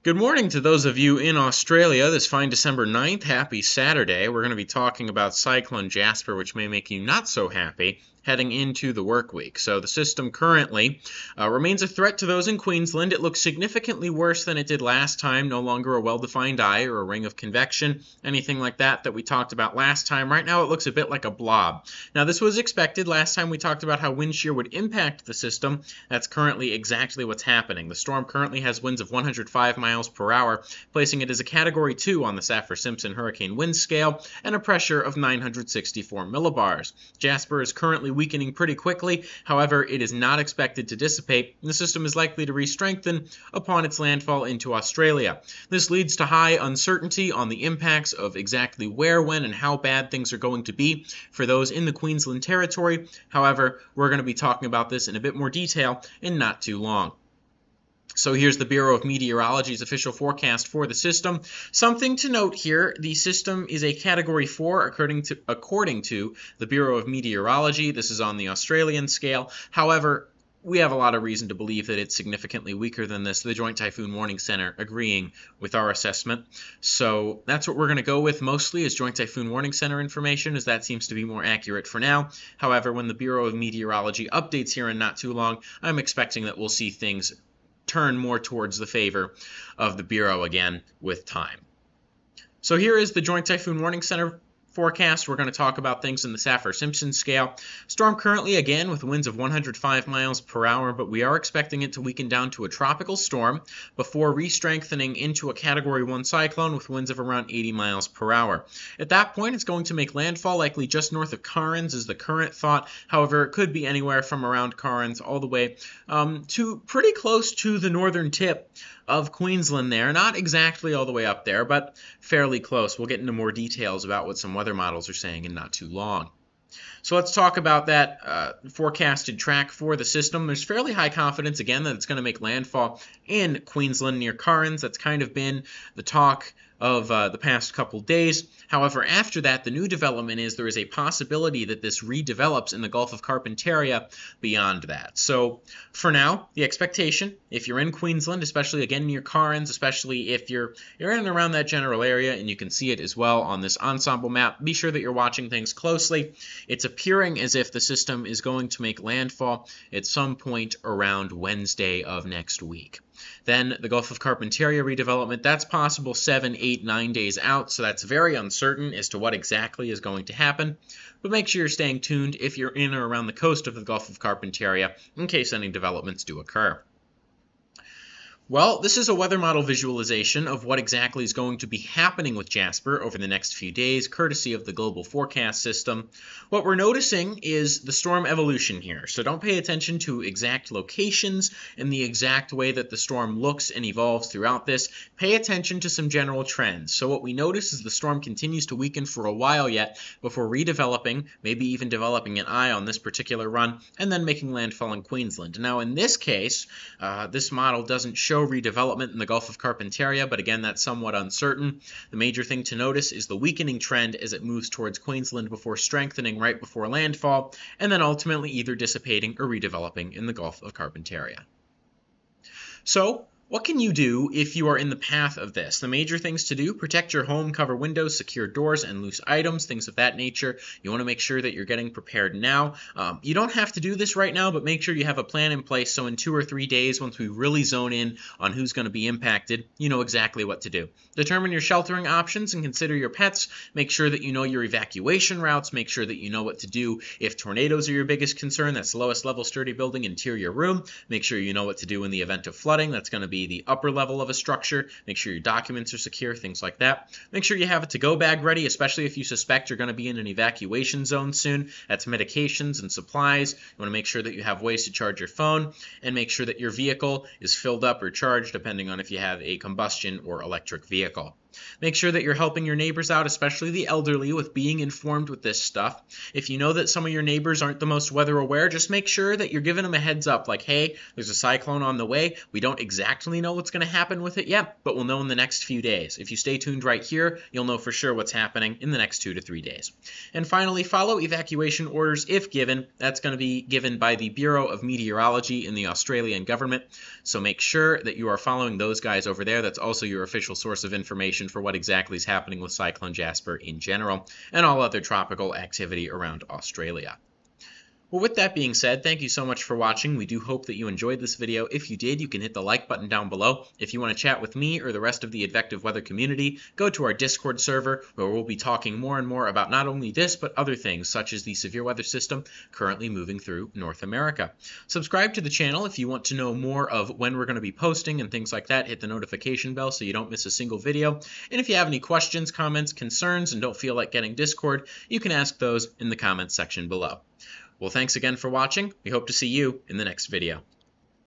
Good morning to those of you in Australia this fine December 9th. Happy Saturday. We're going to be talking about Cyclone Jasper, which may make you not so happy heading into the work week. So the system currently remains a threat to those in Queensland. It looks significantly worse than it did last time. No longer a well-defined eye or a ring of convection, anything like that we talked about last time. Right now it looks a bit like a blob. Now this was expected. Last time we talked about how wind shear would impact the system. That's currently exactly what's happening. The storm currently has winds of 105 miles per hour, placing it as a Category 2 on the Saffir-Simpson hurricane wind scale and a pressure of 964 millibars. Jasper is currently weakening pretty quickly. However, it is not expected to dissipate. The system is likely to re-strengthen upon its landfall into Australia. This leads to high uncertainty on the impacts of exactly where, when, and how bad things are going to be for those in the Queensland Territory. However, we're going to be talking about this in a bit more detail in not too long. So here's the Bureau of Meteorology's official forecast for the system. Something to note here, the system is a Category 4 according to the Bureau of Meteorology. This is on the Australian scale. However, we have a lot of reason to believe that it's significantly weaker than this, the Joint Typhoon Warning Center agreeing with our assessment. So that's what we're going to go with mostly is Joint Typhoon Warning Center information, as that seems to be more accurate for now. However, when the Bureau of Meteorology updates here in not too long, I'm expecting that we'll see things turn more towards the favor of the Bureau again with time. So here is the Joint Typhoon Warning Center forecast. We're going to talk about things in the Saffir-Simpson scale. Storm currently again with winds of 105 miles per hour, but we are expecting it to weaken down to a tropical storm before re-strengthening into a Category 1 cyclone with winds of around 80 miles per hour. At that point, it's going to make landfall likely just north of Cairns is the current thought. However, it could be anywhere from around Cairns all the way to pretty close to the northern tip of Queensland there. Not exactly all the way up there, but fairly close. We'll get into more details about what some weather models are saying in not too long. So let's talk about that forecasted track for the system. There's fairly high confidence, again, that it's going to make landfall in Queensland near Cairns. That's kind of been the talk of the past couple days. However, after that, the new development is there is a possibility that this redevelops in the Gulf of Carpentaria beyond that. So for now, the expectation, if you're in Queensland, especially again near Cairns, especially if you're in and around that general area, and you can see it as well on this ensemble map, be sure that you're watching things closely. It's appearing as if the system is going to make landfall at some point around Wednesday of next week. Then the Gulf of Carpentaria redevelopment, that's possible 7, 8, 9 days out, so that's very uncertain as to what exactly is going to happen. But make sure you're staying tuned if you're in or around the coast of the Gulf of Carpentaria in case any developments do occur. Well, this is a weather model visualization of what exactly is going to be happening with Jasper over the next few days, courtesy of the global forecast system. What we're noticing is the storm evolution here, so don't pay attention to exact locations and the exact way that the storm looks and evolves throughout this. Pay attention to some general trends. So what we notice is the storm continues to weaken for a while yet before redeveloping, maybe even developing an eye on this particular run, and then making landfall in Queensland. Now in this case, this model doesn't show redevelopment in the Gulf of Carpentaria, but again, that's somewhat uncertain. The major thing to notice is the weakening trend as it moves towards Queensland before strengthening right before landfall, and then ultimately either dissipating or redeveloping in the Gulf of Carpentaria. So, what can you do if you are in the path of this? The major things to do: protect your home, cover windows, secure doors and loose items, things of that nature. You want to make sure that you're getting prepared now. You don't have to do this right now, but make sure you have a plan in place so in 2 or 3 days, once we really zone in on who's going to be impacted, you know exactly what to do. Determine your sheltering options and consider your pets. Make sure that you know your evacuation routes. Make sure that you know what to do if tornadoes are your biggest concern. That's lowest level sturdy building, interior room. Make sure you know what to do in the event of flooding. That's going to be the upper level of a structure. Make sure your documents are secure, things like that. Make sure you have a to-go bag ready, especially if you suspect you're going to be in an evacuation zone soon. That's medications and supplies. You want to make sure that you have ways to charge your phone, and make sure that your vehicle is filled up or charged, depending on if you have a combustion or electric vehicle. Make sure that you're helping your neighbors out, especially the elderly, with being informed with this stuff. If you know that some of your neighbors aren't the most weather aware, just make sure that you're giving them a heads up, like, hey, there's a cyclone on the way. We don't exactly know what's going to happen with it yet, but we'll know in the next few days. If you stay tuned right here, you'll know for sure what's happening in the next 2 to 3 days. And finally, follow evacuation orders if given. That's going to be given by the Bureau of Meteorology in the Australian government. So make sure that you are following those guys over there. That's also your official source of information for what exactly is happening with Cyclone Jasper in general and all other tropical activity around Australia. Well, with that being said, thank you so much for watching. We do hope that you enjoyed this video. If you did, you can hit the like button down below. If you want to chat with me or the rest of the Advective weather community, go to our Discord server, where we'll be talking more and more about not only this, but other things, such as the severe weather system currently moving through North America. Subscribe to the channel if you want to know more of when we're going to be posting and things like that. Hit the notification bell so you don't miss a single video. And if you have any questions, comments, concerns, and don't feel like getting Discord, you can ask those in the comments section below. Well, thanks again for watching. We hope to see you in the next video.